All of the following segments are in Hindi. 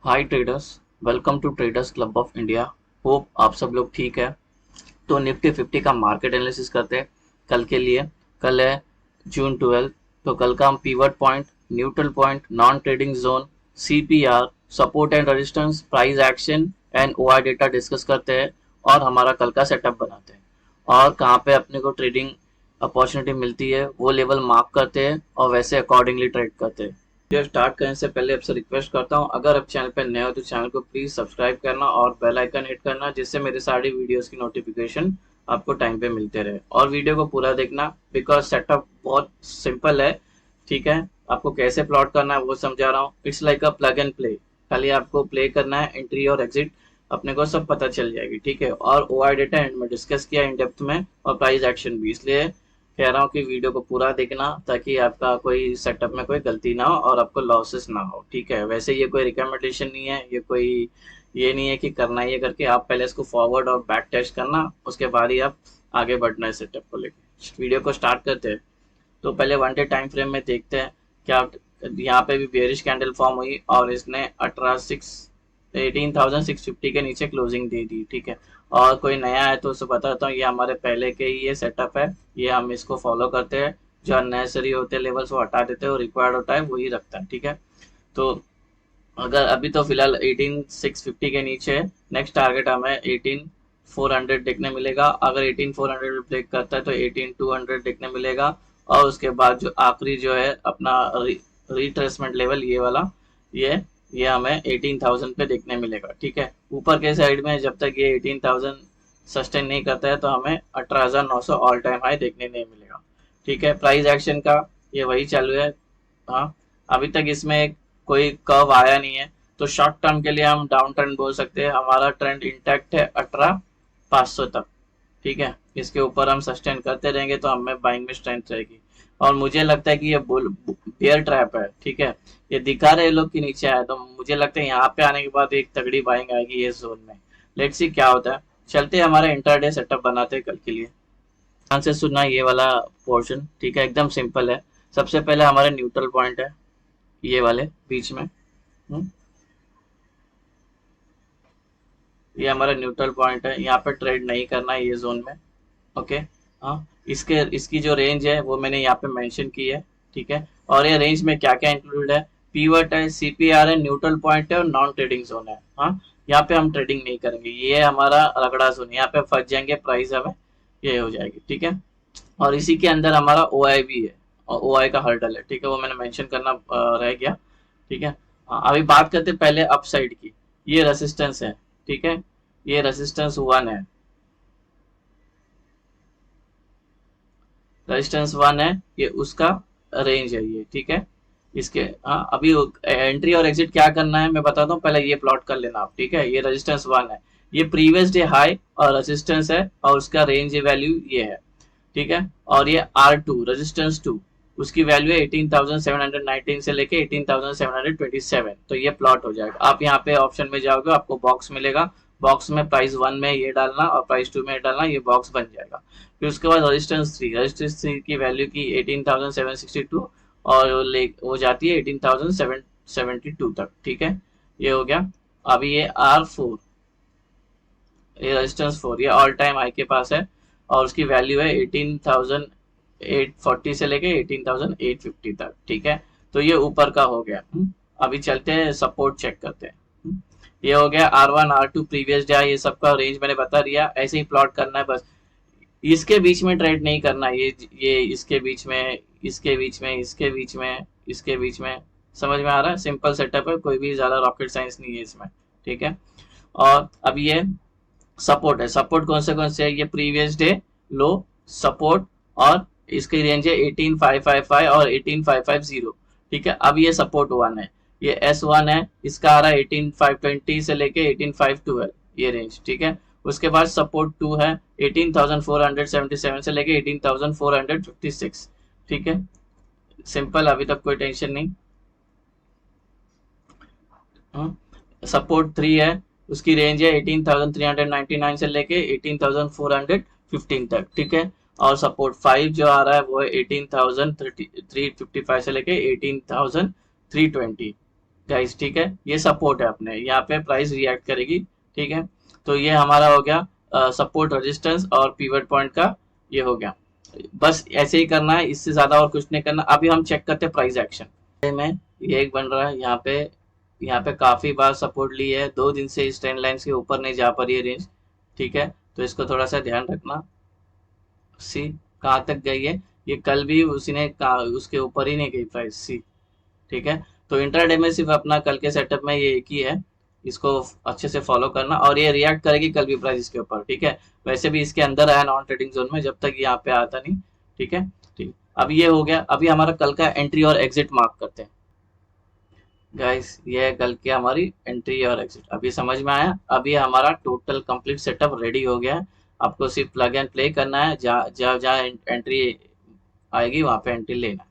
Hi traders, welcome to traders club of India. Hope आप सब लोग ठीक है। तो निफ्टी 50 का मार्केट एनालिसिस करते हैं कल के लिए। कल है जून 12। तो कल का हम pivot point, neutral point, non trading zone, CPR, support and resistance, price action and OR data discuss करते हैं और हमारा कल का सेटअप बनाते हैं और कहाँ पे अपने को ट्रेडिंग अपॉर्चुनिटी मिलती है वो लेवल मार्क करते हैं और वैसे अकॉर्डिंगली ट्रेड करते हैं। वीडियो स्टार्ट करने से पहले आपसे रिक्वेस्ट करता हूँ, अगर आप चैनल पर नए हो तो चैनल को प्लीज सब्सक्राइब करना और बेल आइकन हिट करना, जिससे मेरे सारी वीडियोस की नोटिफिकेशन आपको टाइम पे मिलते रहे। और वीडियो को पूरा देखना बिकॉज सेटअप बहुत सिंपल है। ठीक है, आपको कैसे प्लॉट करना है वो समझा रहा हूँ। It's like a plug and play. खाली आपको प्ले करना है, एंट्री और एग्जिट अपने को सब पता चल जाएगी। ठीक है, और ओ आई डेटा एंड में डिस्कस किया इन डेप्थ में और प्राइस एक्शन भी, इसलिए कह रहा हूँ कि वीडियो को पूरा देखना ताकि आपका कोई सेटअप में कोई गलती ना हो और आपको लॉसेस ना हो। ठीक है, वैसे ये कोई रिकमेंडेशन नहीं है, ये नहीं है कि करना ही है करके। आप पहले इसको फॉरवर्ड और बैक टेस्ट करना, उसके बाद ही आप आगे बढ़ना है सेटअप को लेके। वीडियो को स्टार्ट करते हैं। तो पहले 1 डे टाइम फ्रेम में देखते हैं क्या। यहाँ पे भी बेयरिश कैंडल फॉर्म हुई और इसने 18,650 के नीचे क्लोजिंग दे दी। ठीक है, और कोई नया है तो उसे बताता हूँ, ये हमारे पहले के ही ये सेटअप है, ये हम इसको फॉलो करते हैं। जो अननेसेसरी होते हैं लेवल्स वो हटा देते हैं, वो रिक्वायर्ड होता है वही रखता है। ठीक है, तो अगर अभी तो फिलहाल 18,650 के नीचे है, नेक्स्ट टारगेट हमें 18,400 देखने मिलेगा। अगर 18,400 ब्रेक करता है तो 18,200 देखने मिलेगा। और उसके बाद जो आखिरी जो है अपना रिट्रेसमेंट लेवल ये वाला, ये ये हमें 18,000 पे देखने मिलेगा। ठीक है, ऊपर के साइड में जब तक ये 18,000 सस्टेन नहीं करता है तो हमें 18,900 ऑल टाइम हाई देखने नहीं मिलेगा। ठीक है, प्राइस एक्शन का ये वही चालू है। हाँ, अभी तक इसमें कोई कर्व आया नहीं है, तो शॉर्ट टर्म के लिए हम डाउन ट्रेंड बोल सकते हैं। हमारा ट्रेंड इंटैक्ट है 18,500 तक। ठीक है, इसके ऊपर हम सस्टेन करते रहेंगे तो हमें बाइंग में स्ट्रेंथ रहेगी। और मुझे लगता है कि ये बुल बेयर ट्रैप है। ठीक है, ये दिखा रहे लोग कि नीचे आया, तो मुझे लगता है यहाँ पे आने के बाद एक तगड़ी बाइंग आएगी ये जोन में। लेट्स सी क्या होता है। चलते हैं हमारे इंटरडे सेटअप बनाते हैं कल के लिए। ध्यान से सुनना ये वाला पोर्शन। ठीक है, एकदम सिंपल है। सबसे पहले हमारे न्यूट्रल पॉइंट है ये वाले बीच में। ये हमारा न्यूट्रल पॉइंट है, यहाँ पे ट्रेड नहीं करना है ये जोन में। ओके, हाँ, इसकी जो रेंज है वो मैंने यहाँ पे मेंशन की है। ठीक है, और ये रेंज में क्या क्या इंक्लूड है, पीवट है, सीपीआर है, न्यूट्रल पॉइंट है और नॉन ट्रेडिंग जोन है। हाँ, यहाँ पे हम ट्रेडिंग नहीं करेंगे, ये हमारा रगड़ा जोन, यहाँ पे फंस जाएंगे, प्राइस हमें ये हो जाएगी। ठीक है, और इसी के अंदर हमारा ओ आई भी है और ओ आई का हर्डल है। ठीक है, वो मैंने मेंशन करना रह गया। ठीक है, हाँ, अभी बात करते हैं पहले अपसाइड की। ये रेसिस्टेंस है। ठीक है, ये रेजिस्टेंस 1 है, रेजिस्टेंस 1 है, ये उसका रेंज है ये। ठीक है, इसके हाँ, अभी एंट्री और एग्जिट क्या करना है मैं बताता हूँ, पहले ये प्लॉट कर लेना आप। ठीक है, ये रेजिस्टेंस 1 है, ये प्रीवियस डे हाई और रेजिस्टेंस है और उसका रेंज वैल्यू ये है। ठीक है, और ये R2 रेजिस्टेंस 2, उसकी वैल्यू है 18,719 से लेके 18,727। तो ये प्लॉट हो जाएगा। आप यहाँ पे ऑप्शन में जाओगे, आपको बॉक्स मिलेगा, बॉक्स में प्राइस 1 में ये डालना और प्राइस 2 में डालना, ये बॉक्स बन जाएगा। फिर उसके बाद रेजिस्टेंस 3 की वैल्यू की 18,762 और वो जाती है 18,772 तक। ठीक है, ये हो गया। अभी ये R4, ये रेजिस्टेंस 4, ये ऑल टाइम हाई के पास है और उसकी वैल्यू है 18,840 से लेके 18,850 तक। ठीक है, तो ये ऊपर का हो गया। अभी चलते हैं सपोर्ट चेक करते हैं। ये हो गया R1 R2 प्रीवियस डे, ये सबका रेंज मैंने बता दिया। ऐसे ही प्लॉट करना है बस, इसके बीच में ट्रेड नहीं करना। ये इसके बीच में, इसके बीच में, इसके बीच में, इसके बीच में। समझ में आ रहा है, सिंपल सेटअप है, कोई भी ज्यादा रॉकेट साइंस नहीं है इसमें। ठीक है, और अब ये सपोर्ट है। सपोर्ट कौन से है, ये प्रीवियस डे लो सपोर्ट और इसकी रेंज है 18,555 और 18,550। ठीक है, अब ये सपोर्ट 1 है, ये S1 है, इसका आ रहा है 18,520 से लेके 18,512 ये रेंज। ठीक है, उसके बाद सपोर्ट 2 है 18,477 से लेके 18,456। ठीक है, सिंपल, अभी तक कोई टेंशन नहीं। सपोर्ट 3 है, उसकी रेंज है 18,399 से लेके 18,415 तक। ठीक है, और सपोर्ट 5 जो आ रहा है वो है 18,355 से लेके 18,320। गाइस, ठीक है, ये सपोर्ट है अपने, यहाँ पे प्राइस रिएक्ट करेगी, ठीक है। तो ये हमारा हो गया सपोर्ट, रेजिस्टेंस और पीवट पॉइंट का, ये हो गया। बस ऐसे ही करना है, इससे ज्यादा और कुछ नहीं करना। अभी हम चेक करते हैं प्राइस एक्शन में। ये एक बन रहा है यहाँ पे काफी बार सपोर्ट ली है, 2 दिन से इस ट्रेंड लाइन के ऊपर नहीं जा पा रही है रेंज, ठीक है। तो इसको थोड़ा सा ध्यान रखना। सी कहाँ तक गई है, ये कल भी उसी ने उसके ऊपर ही नहीं गई प्राइस, सी, ठीक है। तो इंट्राडे में सिर्फ अपना कल के सेटअप में ये एक ही है, इसको अच्छे से फॉलो करना, और ये रिएक्ट करेगी कल भी प्राइस के ऊपर, ठीक है। वैसे भी इसके अंदर आया नॉन ट्रेडिंग जोन में, जब तक यहाँ पे आता नहीं, ठीक है। ठीक, अब ये हो गया। अभी हमारा कल का एंट्री और एग्जिट मार्क करते हैं गाइस। ये है कल की हमारी एंट्री और एग्जिट, अभी समझ में आया। अभी हमारा टोटल कंप्लीट सेटअप रेडी हो गया है। आपको सिर्फ प्लग एंड प्ले करना है, जहाँ जहाँ जहाँ एंट्री आएगी वहां पे एंट्री लेना है।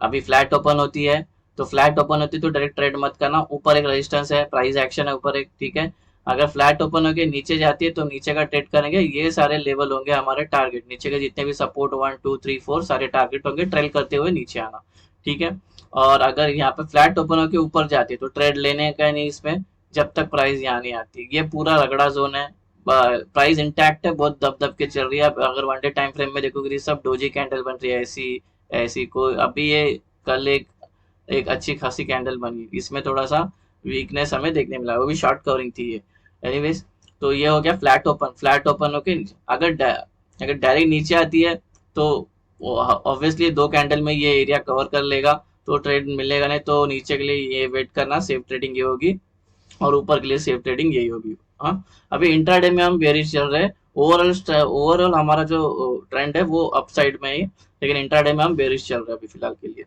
अभी फ्लैट ओपन होती है, तो फ्लैट ओपन होती है तो डायरेक्ट ट्रेड मत करना। ऊपर एक रेजिस्टेंस है, प्राइस एक्शन है ऊपर एक, ठीक है। अगर फ्लैट ओपन होकर नीचे जाती है तो नीचे का ट्रेड करेंगे। ये सारे लेवल होंगे हमारे टारगेट, नीचे के जितने भी सपोर्ट 1 2 3 4 सारे टारगेट होंगे, ट्रेल करते हुए नीचे आना, ठीक है। और अगर यहाँ पे फ्लैट ओपन होकर ऊपर जाती है तो ट्रेड लेने का नहीं इसमें, जब तक प्राइस यहाँ नहीं आती। ये पूरा रगड़ा जोन है, प्राइस इंटैक्ट है, बहुत दब दब के चल रही है। अगर वन डे टाइम फ्रेम में देखोगे तो सब डोजी कैंडल बन रही है, ऐसी ऐसी कोई। अभी ये कल एक अच्छी खासी कैंडल बनी, इसमें थोड़ा सा वीकनेस हमें देखने मिला, वो भी शॉर्ट कवरिंग थी ये। एनीवेज, तो ये हो गया फ्लैट ओपन। फ्लैट ओपन होके अगर डायरेक्ट नीचे आती है तो ऑब्वियसली 2 कैंडल में ये एरिया कवर कर लेगा, तो ट्रेड मिलेगा, नहीं तो नीचे के लिए ये वेट करना, सेफ ट्रेडिंग ये होगी, और ऊपर के लिए सेफ ट्रेडिंग यही होगी। हाँ, अभी इंट्राडे में हम बेरिश चल रहे हैं। ओवरऑल हमारा जो ट्रेंड है वो अपसाइड में ही, लेकिन इंट्राडे में हम बेरिश चल रहे हैं अभी फिलहाल के लिए।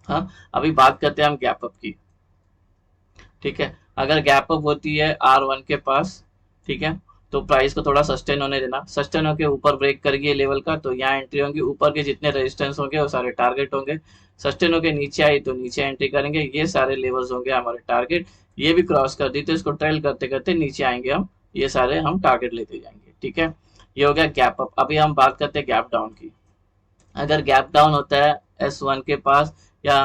हाँ, अभी बात करते हैं हम गैप अप की, ठीक है। अगर गैप अप होती है R1 के पास, ठीक है, तो प्राइस को थोड़ा सस्टेन होने देना। सस्टेन होके ऊपर ब्रेक करेगी लेवल का तो यहाँ एंट्री होंगी, ऊपर के जितने रेजिस्टेंस होंगे वो सारे टारगेट होंगे। सस्टेन होके नीचे आई तो नीचे एंट्री करेंगे, ये सारे लेवल्स होंगे हमारे टारगेट। ये भी क्रॉस कर दी तो इसको ट्रेल करते करते नीचे आएंगे हम, ये सारे हम टारगेट लेते जाएंगे, ठीक है। ये हो गया गैप अप। अभी हम बात करते हैं गैप डाउन की। अगर गैप डाउन होता है S1 के पास या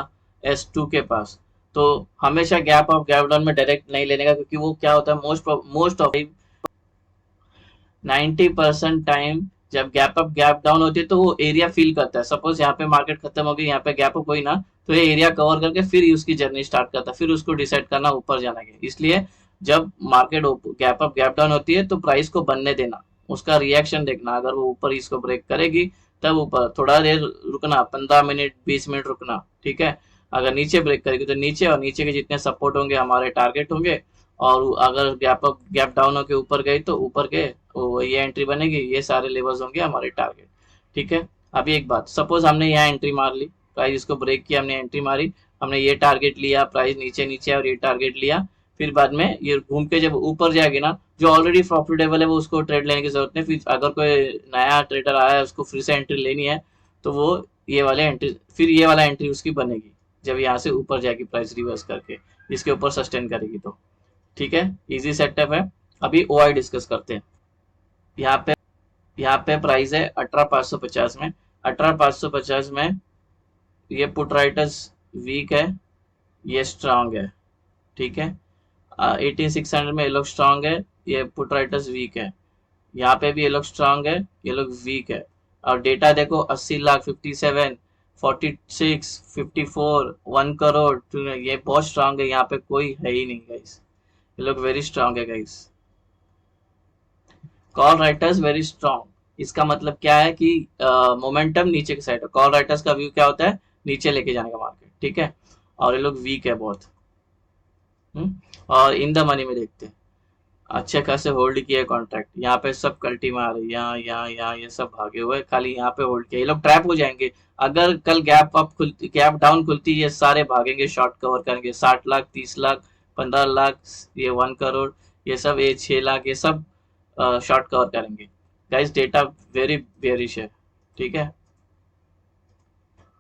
S2 के पास, तो हमेशा गैप अप गैप डाउन में डायरेक्ट नहीं लेने का, क्योंकि वो क्या होता है, मोस्ट ऑफ 90% टाइम जब गैप अप गैप डाउन होती है तो वो एरिया फील करता है। सपोज यहाँ पे मार्केट खत्म हो गई, यहाँ पे गैप अप हुई ना, तो ये एरिया कवर करके फिर उसकी जर्नी स्टार्ट करता है, फिर उसको डिसाइड करना ऊपर जाना है। इसलिए जब market gap up gap down होती है तो प्राइस को बनने देना, उसका रिएक्शन देखना। अगर वो ऊपर इसको ब्रेक करेगी तब ऊपर थोड़ा देर रुकना, 15 मिनट 20 मिनट रुकना, ठीक है। अगर नीचे ब्रेक करेगी तो नीचे, और नीचे के जितने सपोर्ट होंगे हमारे टारगेट होंगे। और अगर गैप अप गैप डाउन होके ऊपर गई तो ऊपर के ये एंट्री बनेगी, ये सारे लेवल्स होंगे हमारे टारगेट, ठीक है। अभी एक बात, सपोज हमने यहाँ एंट्री मार ली, प्राइस इसको ब्रेक किया, हमने एंट्री मारी, हमने ये टारगेट लिया, प्राइस नीचे नीचे और ये टारगेट लिया, फिर बाद में ये घूम के जब ऊपर जाएगी ना, जो ऑलरेडी प्रॉफिटेबल है वो उसको ट्रेड लेने की जरूरत नहीं। फिर अगर कोई नया ट्रेडर आया है उसको फिर से एंट्री लेनी है, तो वो ये वाले एंट्री, फिर ये वाला एंट्री उसकी बनेगी जब यहाँ से ऊपर जाएगी प्राइस रिवर्स करके, इसके ऊपर सस्टेन करेगी तो, ठीक है। इजी सेटअप है। अभी OI डिस्कस करते हैं। यहाँ पे प्राइस है 18,550 में। 18,550 में ये पुट राइटर्स वीक है, ये स्ट्रांग है, ठीक है। 18,600 में ये लोग स्ट्रांग है, ये पुट राइटर्स वीक है। यहाँ पे भी ये लोग स्ट्रांग है, ये लोग वीक है। और डेटा देखो, 80 लाख, 57, 46, 54, 1 करोड़, ये बहुत स्ट्रांग है। यहाँ पे कोई है ही नहीं गाइस, ये लोग वेरी स्ट्रांग है guys. Call writers very strong, इसका मतलब क्या है कि मोमेंटम नीचे की साइड है। कॉल राइटर्स का व्यू क्या होता है, नीचे लेके जाने का मार्केट, ठीक है। और ये लोग वीक है बहुत। और इन द मनी में देखते हैं, अच्छे खासे होल्ड किए कॉन्ट्रैक्ट। यहाँ पे सब कल्टी में आ रही है, यहाँ यहाँ यहाँ ये सब भागे हुए, खाली यहाँ पे होल्ड किया। ये लोग ट्रैप हो जाएंगे। अगर कल गैप अप खुलती, गैप डाउन खुलती, ये सारे भागेंगे, शॉर्ट कवर करेंगे। 60 लाख, 30 लाख, 15 लाख, ये 1 करोड़, ये सब, ये 6 लाख, ये सब शॉर्ट कवर करेंगे। गाइस, डेटा वेरी बेरिश है, ठीक है।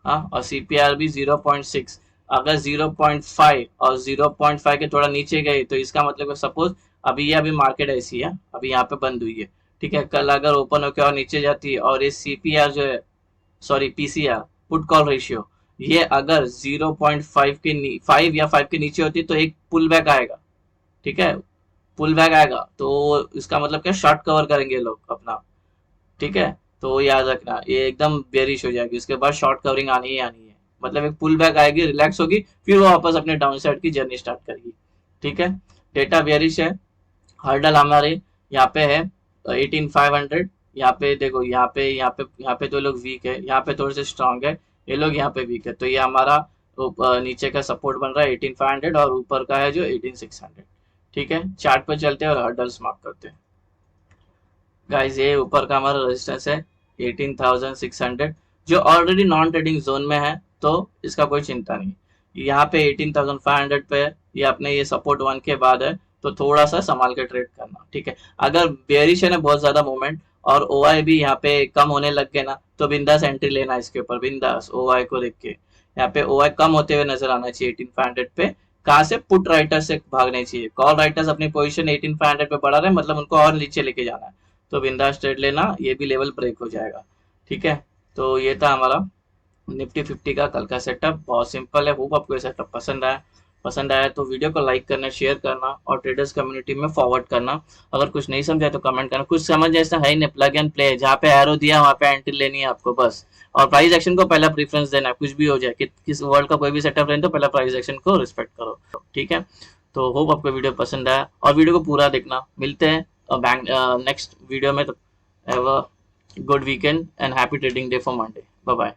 हाँ, और CPR भी 0.6। अगर 0.5 और 0.5 के थोड़ा नीचे गए तो इसका मतलब, सपोज अभी मार्केट ऐसी है, अभी यहाँ पे बंद हुई है, ठीक है। कल अगर ओपन होकर और नीचे जाती है और ये CPR जो है, sorry PCR, put call ratio, ये अगर 0.5 के 5 या 5 के नीचे होती तो एक पुल बैक आएगा, ठीक है, पुल बैक आएगा तो इसका मतलब क्या, शॉर्ट कवर करेंगे लोग अपना, ठीक है। तो याद रखना ये एकदम बेरिश हो जाएगी, उसके बाद शॉर्ट कवरिंग आनी ही आनी है, मतलब एक पुल बैक आएगी, रिलैक्स होगी, फिर वो वापस अपने डाउन साइड की जर्नी स्टार्ट करेगी, ठीक है। डेटा बेरिश है, हर्डल हमारे यहाँ पे है 18,500। यहाँ पे देखो, यहाँ पे तो लोग वीक है, यहाँ पे थोड़े से स्ट्रांग है, ये लोग यहाँ पे वीक है, तो ये हमारा नीचे का सपोर्ट बन रहा है 18,500 और ऊपर का है जो 18,600, ठीक है। चार्ट पर चलते हैं और हर्डल्स मार्क करते हैं। गाइस ये ऊपर का हमारा रेजिस्टेंस है 18,600, जो ऑलरेडी नॉन ट्रेडिंग जोन में है, तो इसका कोई चिंता नहीं। यहाँ पे 18,500 पे है, ये अपने ये सपोर्ट वन के बाद है, तो थोड़ा सा संभाल के ट्रेड करना, ठीक है। अगर बेरिश है ना बहुत ज्यादा मूवमेंट और ओआई भी यहाँ पे कम होने लग गए ना, तो बिंदास एंट्री लेना इसके ऊपर, बिंदास ओआई को देख के। यहाँ पे ओआई कम होते हुए नजर आना चाहिए 18,500 पे। कहाँ से, पुट राइटर से भागने चाहिए, कॉल राइटर्स अपनी पोजीशन 18,500 पे बढ़ा रहे हैं, मतलब उनको और नीचे लेके जाना है, तो बिंदास ट्रेड लेना, ये भी लेवल ब्रेक हो जाएगा, ठीक है। तो ये था हमारा निफ्टी 50 का कल का सेटअप, बहुत सिंपल है। होप आपको ये सेटअप पसंद आया तो वीडियो को लाइक करना, शेयर करना और ट्रेडर्स कम्युनिटी में फॉरवर्ड करना। अगर कुछ नहीं समझा तो कमेंट करना, कुछ समझ जैसा है नहीं, प्लग एंड प्ले, जहाँ पे एरो दिया वहाँ पे एंट्री लेनी है आपको बस, और प्राइस एक्शन को पहला प्रीफरेंस देना है, कुछ भी हो जाए, किस वर्ल्ड का कोई भी सेटअप रहे तो पहला प्राइस एक्शन को रिस्पेक्ट करो, ठीक है। तो होप आपको वीडियो पसंद आया और वीडियो को पूरा देखना। मिलते हैं नेक्स्ट वीडियो में, तो have a good weekend and happy trading day for Monday. Bye bye.